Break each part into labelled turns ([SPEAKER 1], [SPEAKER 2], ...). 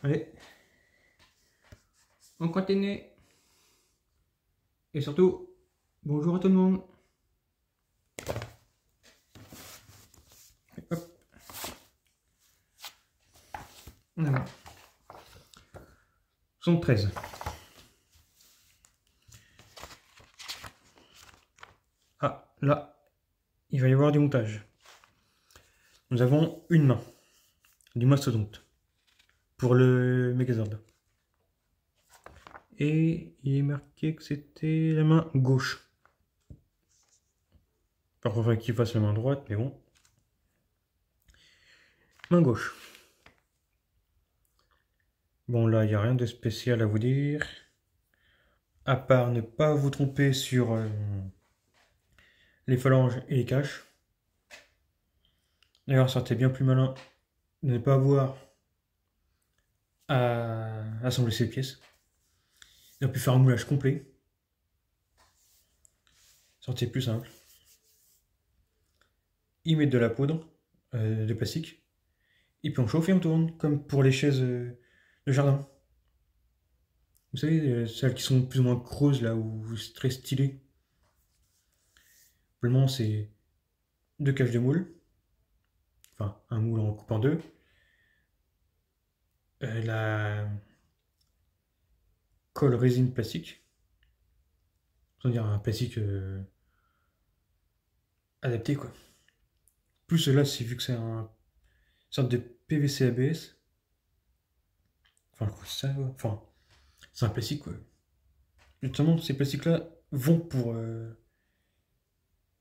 [SPEAKER 1] Allez, on continue. Et surtout, bonjour à tout le monde. Hop. Alors, 73. Ah, là, il va y avoir du montage. Nous avons une main du mastodonte pour le Megazord. Et il est marqué que c'était la main gauche. Parfois, il faudrait qu'il fasse la main droite, mais bon. Main gauche. Bon, là, il n'y a rien de spécial à vous dire. À part ne pas vous tromper sur les phalanges et les caches. D'ailleurs, ça aurait été bien plus malin de ne pas avoir à assembler ces pièces. Il aurait pu faire un moulage complet. Ça aurait été plus simple. Y mettre de la poudre de plastique. Et puis on chauffe et on tourne, comme pour les chaises de jardin. Vous savez, celles qui sont plus ou moins creuses là, ou très stylées. Simplement, c'est deux caches de moule. Enfin, un moule en coupant deux. La colle résine plastique. C'est-à-dire un plastique adapté, quoi. Plus là, c'est vu que c'est une sorte de PVC ABS. Enfin, ça, enfin, c'est un plastique, quoi. Justement, ces plastiques-là vont pour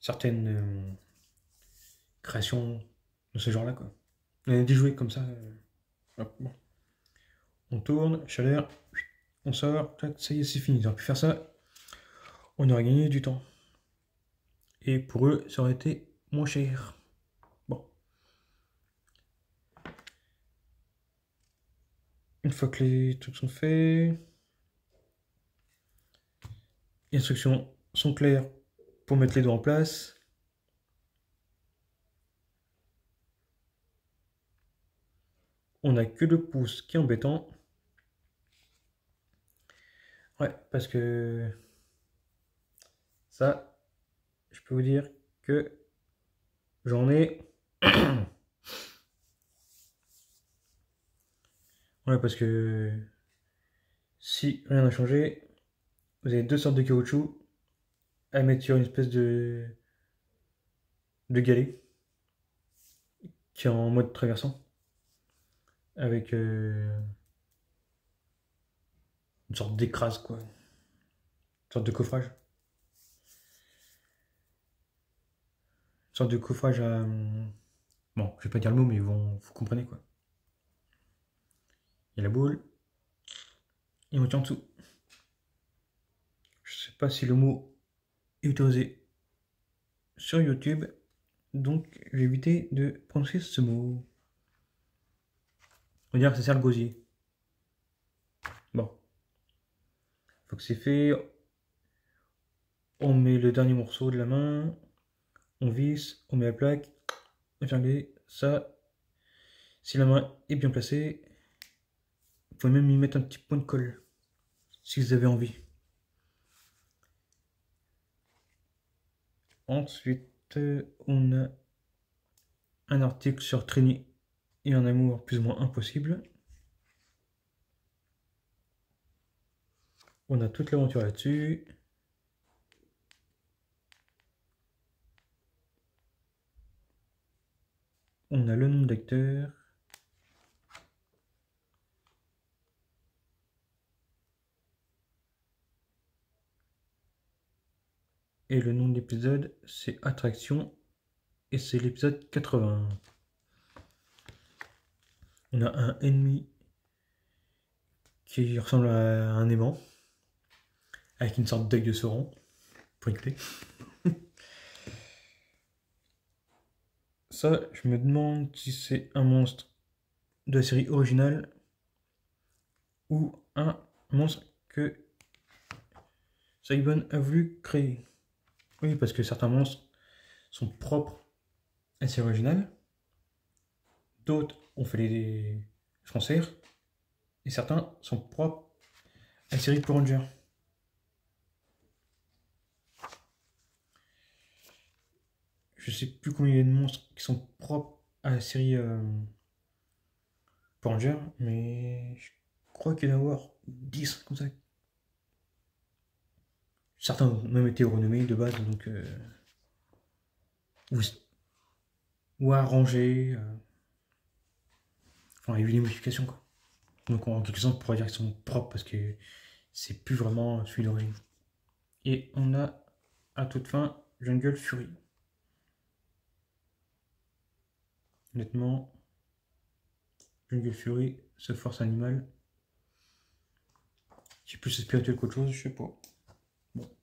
[SPEAKER 1] certaines créations de ce genre-là, quoi. On a des jouets comme ça. Hop, bon. On tourne, chaleur, on sort, tac, ça y est, c'est fini. Ils auraient pu faire ça, on aurait gagné du temps. Et pour eux, ça aurait été moins cher. Bon. Une fois que les trucs sont faits, les instructions sont claires pour mettre les doigts en place. On n'a que le pouce qui est embêtant. Ouais, parce que ça, je peux vous dire que j'en ai. Ouais, parce que si rien n'a changé, vous avez deux sortes de caoutchouc à mettre sur une espèce de galet qui est en mode traversant avec une sorte d'écrase, quoi, une sorte de coffrage. Une sorte de coffrage à. Bon, je vais pas dire le mot, mais vous comprenez, quoi. Il y a la boule et on tient en dessous. Je sais pas si le mot est autorisé sur YouTube, donc je vais éviter de prononcer ce mot. On va dire que ça sert le gosier. Bon. Une fois que c'est fait, on met le dernier morceau de la main, on visse, on met la plaque, regardez, ça, si la main est bien placée, vous pouvez même y mettre un petit point de colle, si vous avez envie. Ensuite, on a un article sur Trini et un amour plus ou moins impossible. On a toute l'aventure là-dessus. On a le nom de lecteur. Et le nom de l'épisode, c'est Attraction. Et c'est l'épisode 80. On a un ennemi qui ressemble à un aimant. Avec une sorte d'œil de Sauron. Pour écouter. Ça, je me demande si c'est un monstre de la série originale ou un monstre que Saibon a voulu créer. Oui, parce que certains monstres sont propres à la série originale. D'autres ont fait les transferts. Et certains sont propres à la série Power Rangers. Je sais plus combien il y a de monstres qui sont propres à la série Power Rangers, mais je crois qu'il y en a avoir 10 comme ça. Certains ont même été renommés de base, donc ou arrangés. Enfin, il y a eu des modifications, quoi. Donc en quelque sorte, on pourrait dire qu'ils sont propres parce que c'est plus vraiment celui d'origine. Et on a à toute fin Jungle Fury. Honnêtement, Jungle Fury, ce force animale, c'est plus spirituel qu'autre chose, je sais pas. Bon,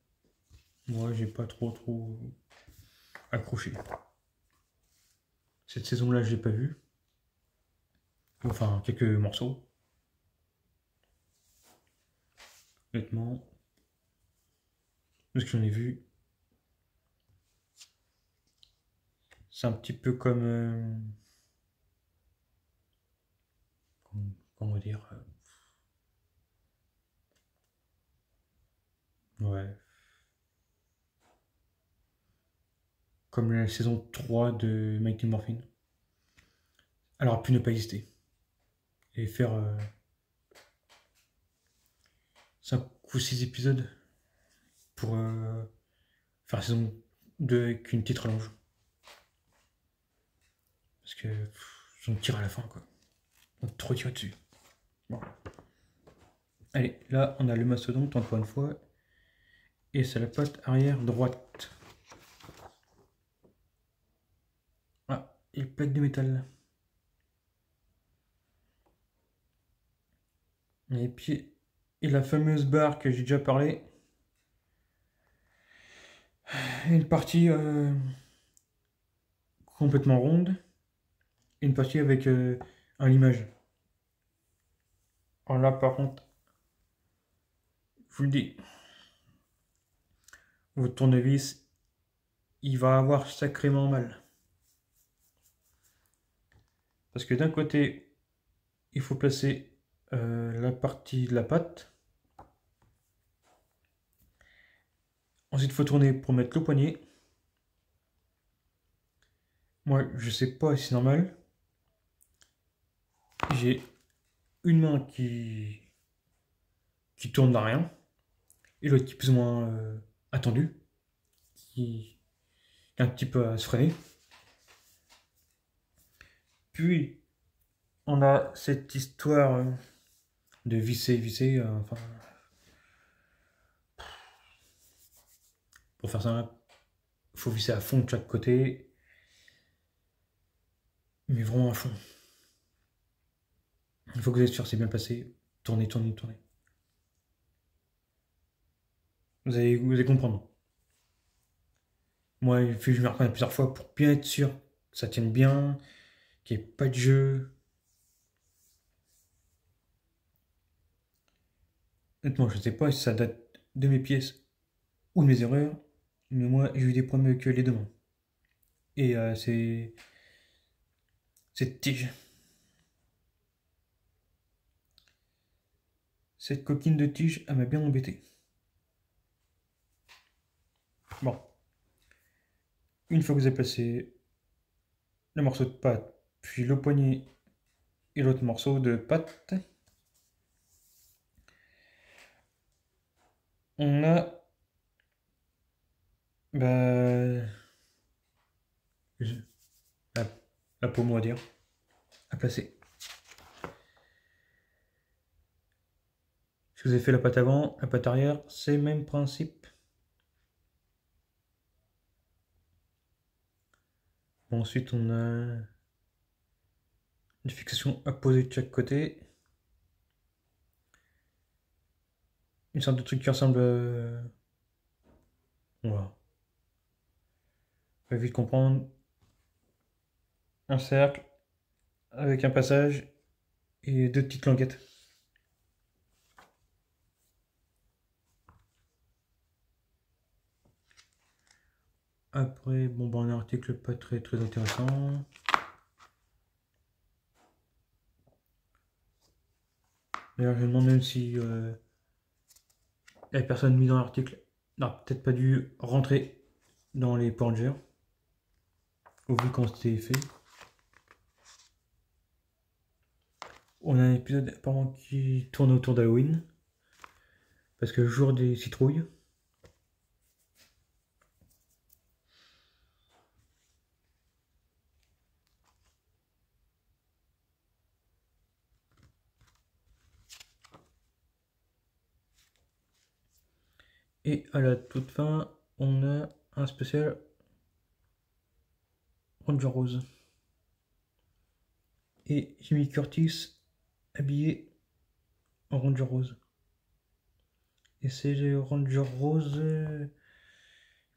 [SPEAKER 1] moi j'ai pas trop accroché. Cette saison-là, je l'ai pas vu. Enfin, quelques morceaux. Honnêtement, de ce que j'en ai vu, c'est un petit peu comme. Comment dire ouais. Comme la saison 3 de Mighty Morphin. Elle aurait pu ne pas exister. Et faire 5 ou 6 épisodes pour faire la saison 2 avec une petite rallonge. Parce que ils ont tiré à la fin, quoi. On a trop tiré dessus. Bon. Allez, là, on a le mastodonte, encore une fois. Et c'est la patte arrière droite. Ah, et le plaque de métal. Et puis, et la fameuse barre que j'ai déjà parlé. Une partie complètement ronde. Et une partie avec un limage. Alors là, par contre, je vous le dis, votre tournevis, il va avoir sacrément mal. Parce que d'un côté, il faut placer la partie de la patte. Ensuite, il faut tourner pour mettre le poignet. Moi, je sais pas si c'est normal. J'ai une main qui tourne dans rien, et l'autre qui est plus ou moins attendu, qui est un petit peu à se freiner. Puis, on a cette histoire de visser, enfin, pour faire ça, il faut visser à fond de chaque côté, mais vraiment à fond. Il faut que vous êtes sûr que c'est bien passé. Tournez. Vous allez comprendre. Moi, il faut que je me reprenne plusieurs fois pour bien être sûr que ça tienne bien, qu'il n'y ait pas de jeu. Honnêtement, je ne sais pas si ça date de mes pièces ou de mes erreurs, mais moi, j'ai eu des problèmes avec les deux mains. Et c'est cette tige. Cette coquine de tige, elle m'a bien embêté. Bon. Une fois que vous avez placé le morceau de pâte, puis le poignet et l'autre morceau de pâte, on a bah, la, la paume, on va dire, à placer. Si vous avez fait la pâte avant, la pâte arrière, c'est le même principe. Bon, ensuite, on a une fixation à poser de chaque côté. Une sorte de truc qui ressemble à... Voilà. Vous va vite comprendre. Un cercle avec un passage et deux petites languettes. Après, bon, bah, un article pas très intéressant. D'ailleurs, je me demande même si la personne mise dans l'article n'a peut-être pas dû rentrer dans les Power, au vu quand c'était fait. On a un épisode apparemment qui tourne autour d'Halloween, parce que le jour des citrouilles. Et à la toute fin, on a un spécial Ranger Rose. Et Jimmy Curtis habillé en Ranger Rose. Et c'est le Ranger Rose,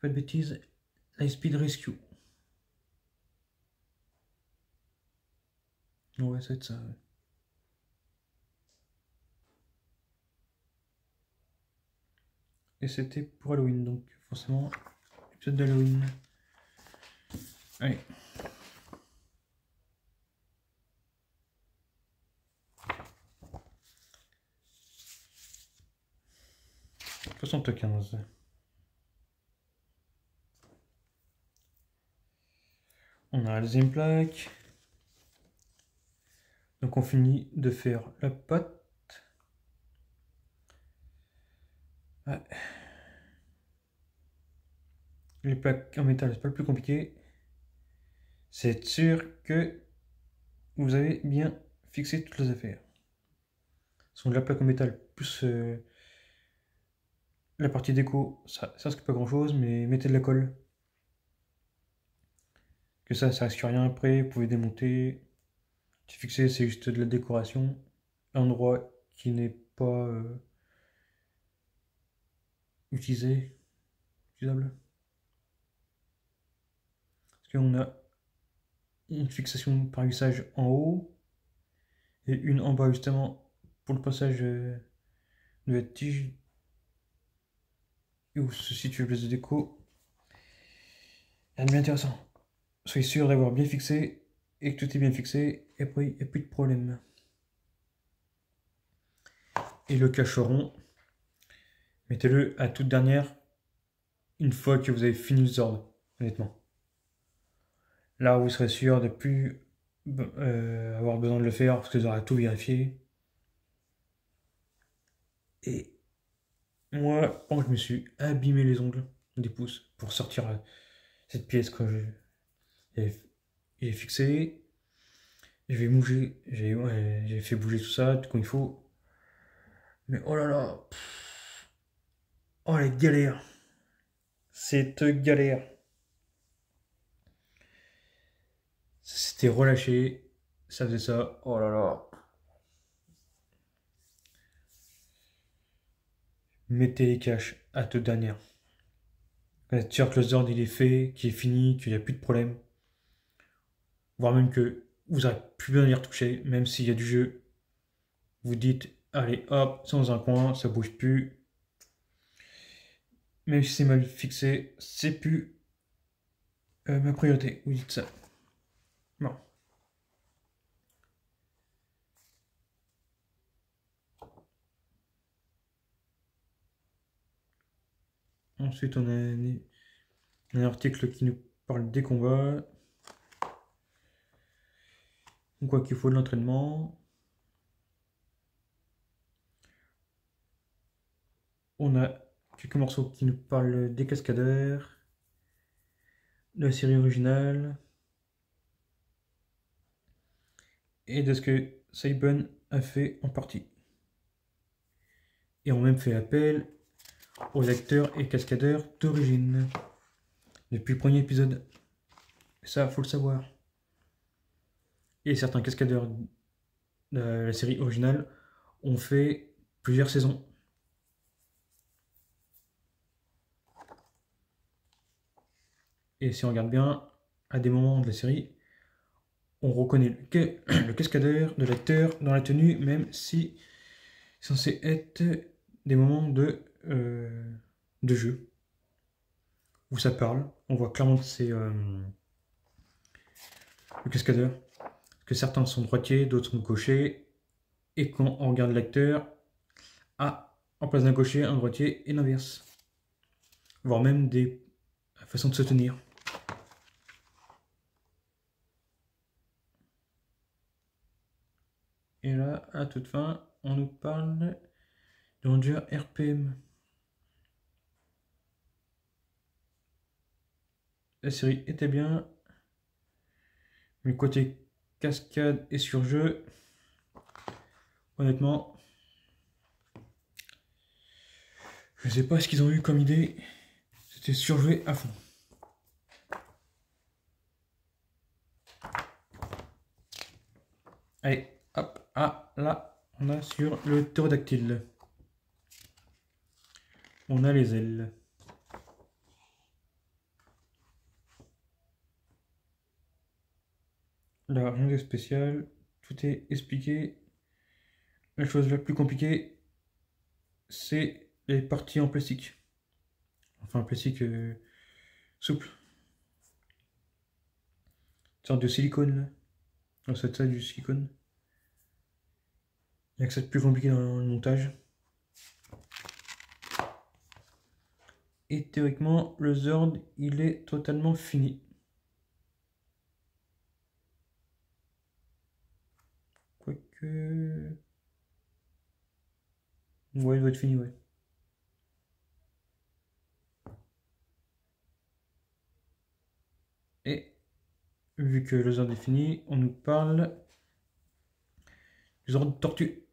[SPEAKER 1] pas de bêtises, High Speed Rescue. Ouais, ça va être ça. Ouais. Et c'était pour Halloween, donc forcément, épisode d'Halloween. Allez. « 75. On a la deuxième plaque. Donc on finit de faire la pâte. Ouais. Les plaques en métal, c'est pas le plus compliqué. C'est être sûr que vous avez bien fixé toutes les affaires. Ce sont de la plaque en métal plus la partie déco, ça risque pas grand chose, mais mettez de la colle. Que ça risque rien après, vous pouvez démonter. C'est fixé, c'est juste de la décoration. Un endroit qui n'est pas utilisable. Parce qu'on a une fixation par vissage en haut et une en bas justement pour le passage de la tige et où se situe le place de déco. Rien de bien intéressant. Soyez sûr d'avoir bien fixé et que tout est bien fixé et après il n'y a plus de problème. Et le cacheron, mettez-le à toute dernière une fois que vous avez fini le ordre, honnêtement. Là, vous serez sûr de ne plus avoir besoin de le faire parce que vous aurez tout vérifié. Et moi, quand je me suis abîmé les ongles des pouces pour sortir cette pièce que j'ai fixée, j'ai bougé, j'ai fait bouger tout ça comme il faut. Mais oh là là, oh la galère, cette galère. C'était relâché, ça faisait ça, oh là là. Mettez les caches à toute dernière. Être sûr que le Zord il est fait, qu'il est fini, qu'il n'y a plus de problème. Voire même que vous n'aurez plus besoin d'y retoucher, même s'il y a du jeu. Vous dites, allez hop, c'est dans un coin, ça bouge plus. Même si c'est mal fixé, c'est plus ma priorité. Vous dites ça. Bon. Ensuite, on a un article qui nous parle des combats. Quoi qu'il faut de l'entraînement. On a quelques morceaux qui nous parlent des cascadeurs, de la série originale et de ce que Saban a fait en partie. Et on a même fait appel aux acteurs et cascadeurs d'origine depuis le premier épisode. Ça, faut le savoir. Et certains cascadeurs de la série originale ont fait plusieurs saisons. Et si on regarde bien, à des moments de la série, on reconnaît le cascadeur de l'acteur dans la tenue, même si c'est censé être des moments de jeu où ça parle. On voit clairement que c'est le cascadeur, que certains sont droitiers, d'autres sont gauchers, Et quand on regarde l'acteur, en place d'un gaucher, un droitier et l'inverse. Voire même des façons de se tenir. Et là, à toute fin, on nous parle de Ranger RPM. La série était bien, mais le côté cascade et surjeu, honnêtement, je sais pas ce qu'ils ont eu comme idée. C'était surjoué à fond. Allez, hop, là, on a sur le ptérodactyle. On a les ailes. Là, rien de spécial. Tout est expliqué. La chose la plus compliquée, c'est les parties en plastique. Enfin, plastique souple. Une sorte de silicone, là. Non, c'est ça, du silicone. Il n'y a que ça de plus compliqué dans le montage. Et théoriquement, le Zord, il est totalement fini. Quoique... Ouais, il doit être fini, ouais. Et vu que le Zord est fini, on nous parle du Zord tortue.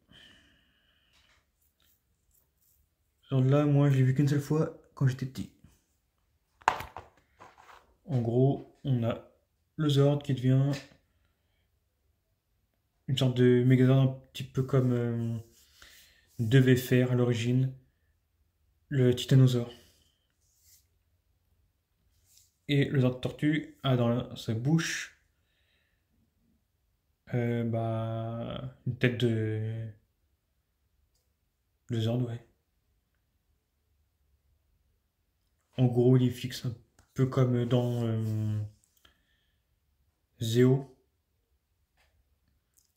[SPEAKER 1] Ce Zord là, moi, je l'ai vu qu'une seule fois quand j'étais petit. En gros, on a le Zord qui devient une sorte de Megazord un petit peu comme devait faire à l'origine le Titanosaure. Et le Zord tortue a dans sa bouche une tête de Zord, ouais. En gros, il est fixe un peu comme dans Zeo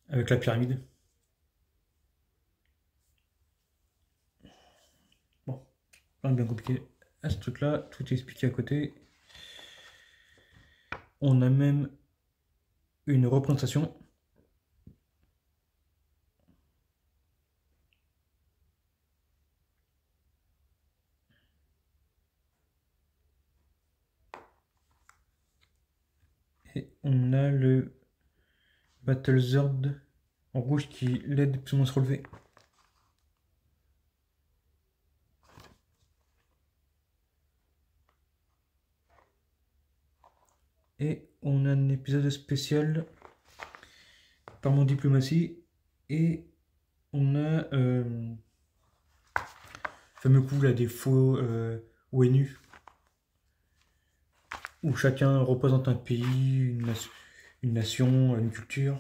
[SPEAKER 1] avec la pyramide. Bon, rien de bien compliqué à ce truc-là, tout est expliqué à côté. On a même une représentation. Et on a le Battlezord en rouge qui l'aide plus ou moins à se relever. Et on a un épisode spécial par mon diplomatie. Et on a le fameux coup là des faux ONU où chacun représente un pays, une nation, une culture.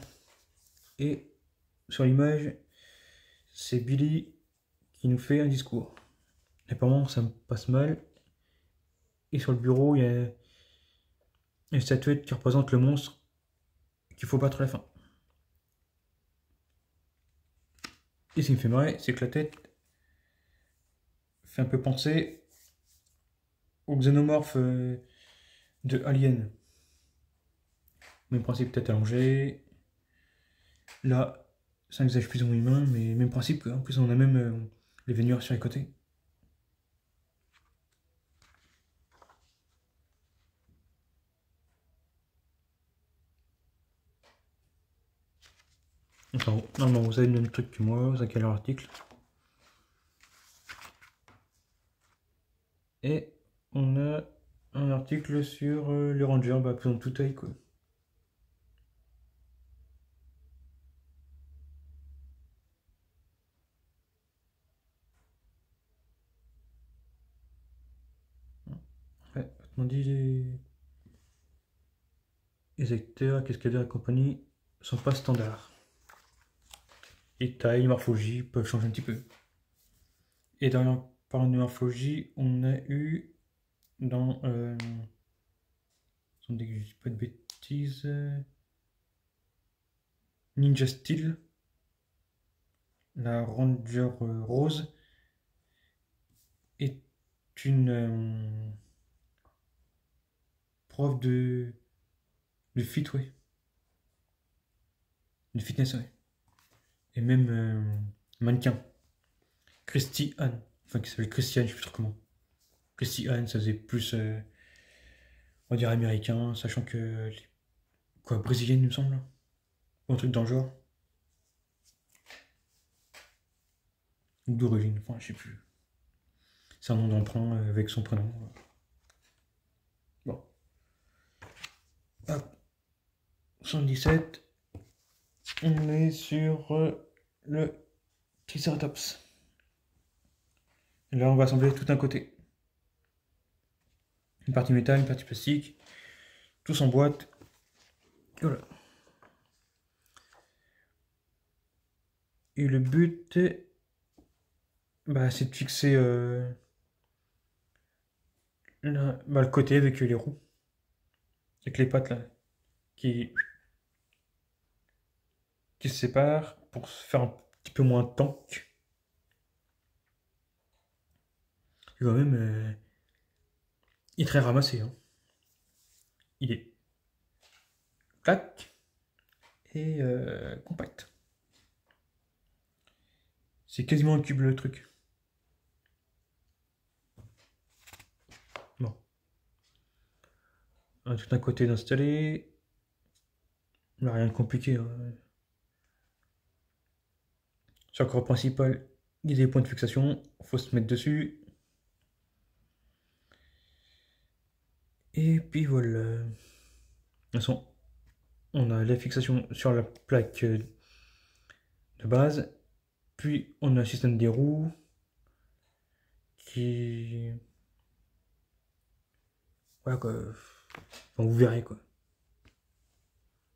[SPEAKER 1] Et sur l'image, c'est Billy qui nous fait un discours. Apparemment, ça me passe mal. Et sur le bureau, il y a une statuette qui représente le monstre qu'il faut battre à la fin. Et ce qui me fait marrer, c'est que la tête fait un peu penser au xénomorphe de Alien. Même principe, tête allongée. Là, c'est un visage plus ou moins humain, mais même principe. En plus, on a même les vénures sur les côtés. Enfin, non, vous avez le même truc que moi, vous avez quel article. Et on a un article sur les rangers, plus en toute taille, quoi. Ouais, on dit les acteurs, cascadeurs et compagnie sont pas standards. Et taille, morphologie peuvent changer un petit peu. Et dans, parlant de morphologie, on a eu dans... je dis pas de bêtises... Ninja Steel. la Ranger rose est une prof de fit, ouais. De fitness, ouais. Et même mannequin. Christy Anne. Enfin, qui s'appelle Christiane, je sais plus trop comment. Christy Anne, ça faisait plus, on va dire, américain, sachant que. Quoi, brésilienne, il me semble. Ou un truc dans le genre. Ou d'origine, enfin, je sais plus. C'est un nom d'emprunt avec son prénom. Bon. Hop. 77. On est sur le Triceratops. Et là, on va assembler tout un côté. Une partie métal, une partie plastique. Tous en boîte. Voilà. Et le but, bah, c'est de fixer le côté avec les roues. Avec les pattes là. Qui, qui se séparent pour se faire un petit peu moins tank. Et quand même, il est très ramassé. Hein. Il est clac et compact. C'est quasiment un cube le truc. Bon. On a tout un côté d'installer. Il n'y a rien de compliqué. Hein. Sur le corps principal, il y a des points de fixation. Il faut se mettre dessus. Et puis voilà. De toute façon, on a la fixation sur la plaque de base. Puis on a le système des roues qui. Voilà quoi. Enfin, vous verrez quoi.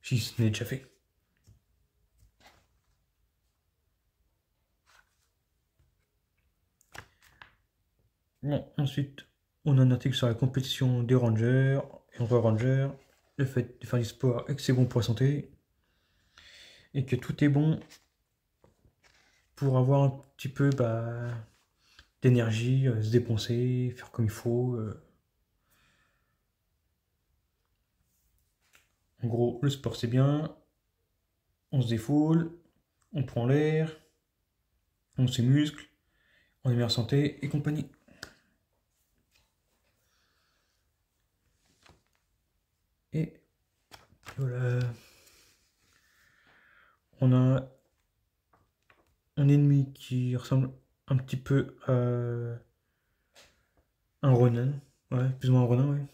[SPEAKER 1] Si ce n'est déjà fait. Bon, ensuite, on a un article sur la compétition des rangers et entre rangers, le fait de faire du sport et que c'est bon pour la santé, et que tout est bon pour avoir un petit peu d'énergie, se dépenser, faire comme il faut. En gros, le sport c'est bien, on se défoule, on prend l'air, on se muscle, on est meilleure santé et compagnie. Et voilà. On a un ennemi qui ressemble un petit peu à un Ronin. Ouais, plus ou moins un Ronin, ouais.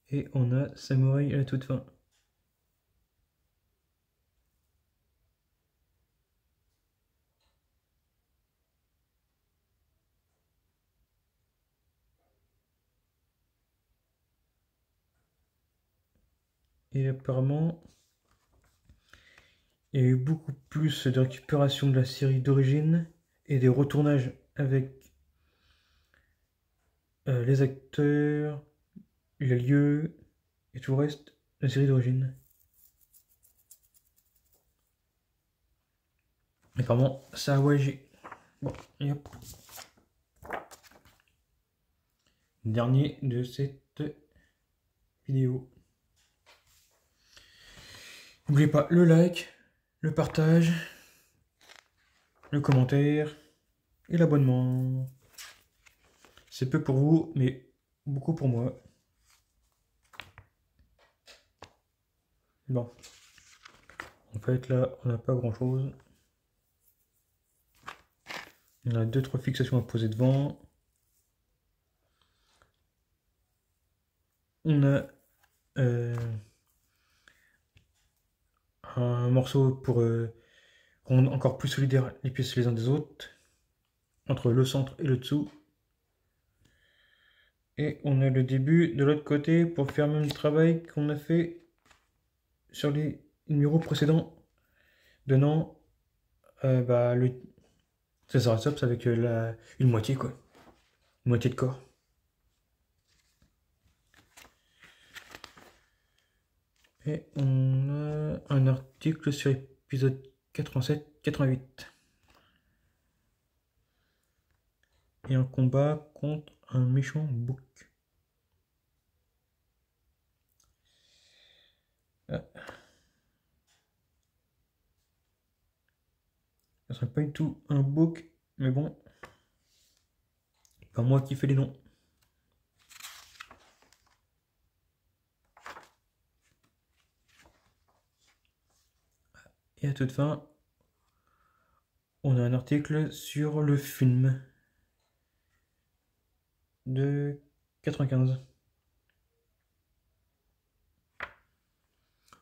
[SPEAKER 1] Et on a Samouraï à la toute fin. Et apparemment, il y a eu beaucoup plus de récupération de la série d'origine et des retournages avec les acteurs, les lieux et tout le reste de la série d'origine. Apparemment, ça a voyagé. Bon, et hop. Dernier de cette vidéo. N'oubliez pas le like, le partage, le commentaire et l'abonnement. C'est peu pour vous, mais beaucoup pour moi. Bon. En fait, là, on n'a pas grand chose. On a 2-3 fixations à poser devant. On a un morceau pour rendre encore plus solidaires les pièces les uns des autres, entre le centre et le dessous. Et on a le début de l'autre côté pour faire le même travail qu'on a fait sur les numéros précédents, donnant le Triceratops avec une moitié quoi, une moitié de corps. Et on a un article sur épisode 87-88. Et un combat contre un méchant bouc. Ah. Ça serait pas du tout un bouc, mais bon. Pas moi qui fais les noms. Et à toute fin, on a un article sur le film de 95.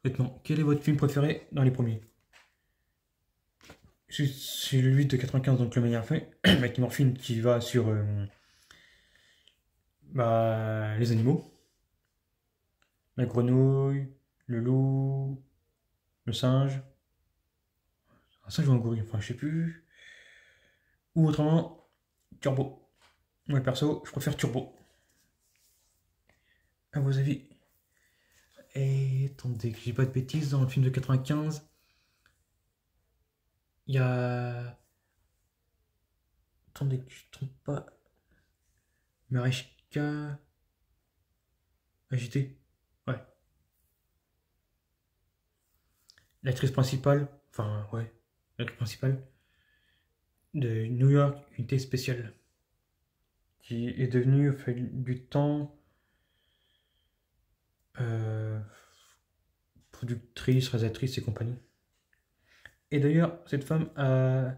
[SPEAKER 1] Honnêtement, quel est votre film préféré dans les premiers? C'est celui de 95, donc le meilleur fait, avec Morphine qui va sur les animaux. La grenouille, le loup, le singe. Un singe ou un gorille, enfin je sais plus. Ou autrement, Turbo. Moi perso, je préfère Turbo. À vos avis? Et attendez que j'ai pas de bêtises, dans le film de 95, il y a. Attendez que je ne trompe pas. Marichka. Agité. Ouais. L'actrice principale. Enfin, ouais. L'actrice principale de New York, unité spéciale. Qui est devenue, au fil du temps, euh, productrice, réalisatrice et compagnie. Et d'ailleurs, cette femme a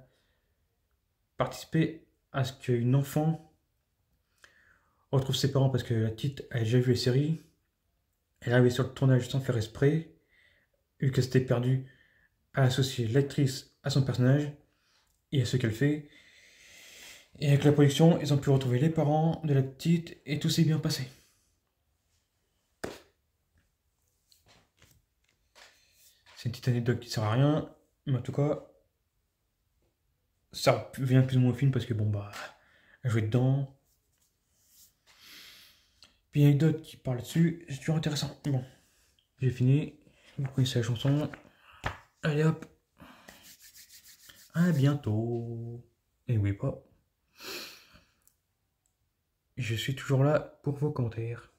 [SPEAKER 1] participé à ce qu'une enfant retrouve ses parents parce que la petite a déjà vu les séries. Elle est arrivée sur le tournage sans faire exprès. Vu que c'était perdu, a associé l'actrice à son personnage et à ce qu'elle fait. Et avec la production, ils ont pu retrouver les parents de la petite et tout s'est bien passé. C'est une petite anecdote qui sert à rien, mais en tout cas, ça vient plus ou moins au film parce que bon bah, elle jouait dedans. Puis une anecdote qui parle dessus, c'est toujours intéressant. Bon, j'ai fini. Vous connaissez la chanson. Allez hop. À bientôt. Et oui pas. Je suis toujours là pour vos commentaires.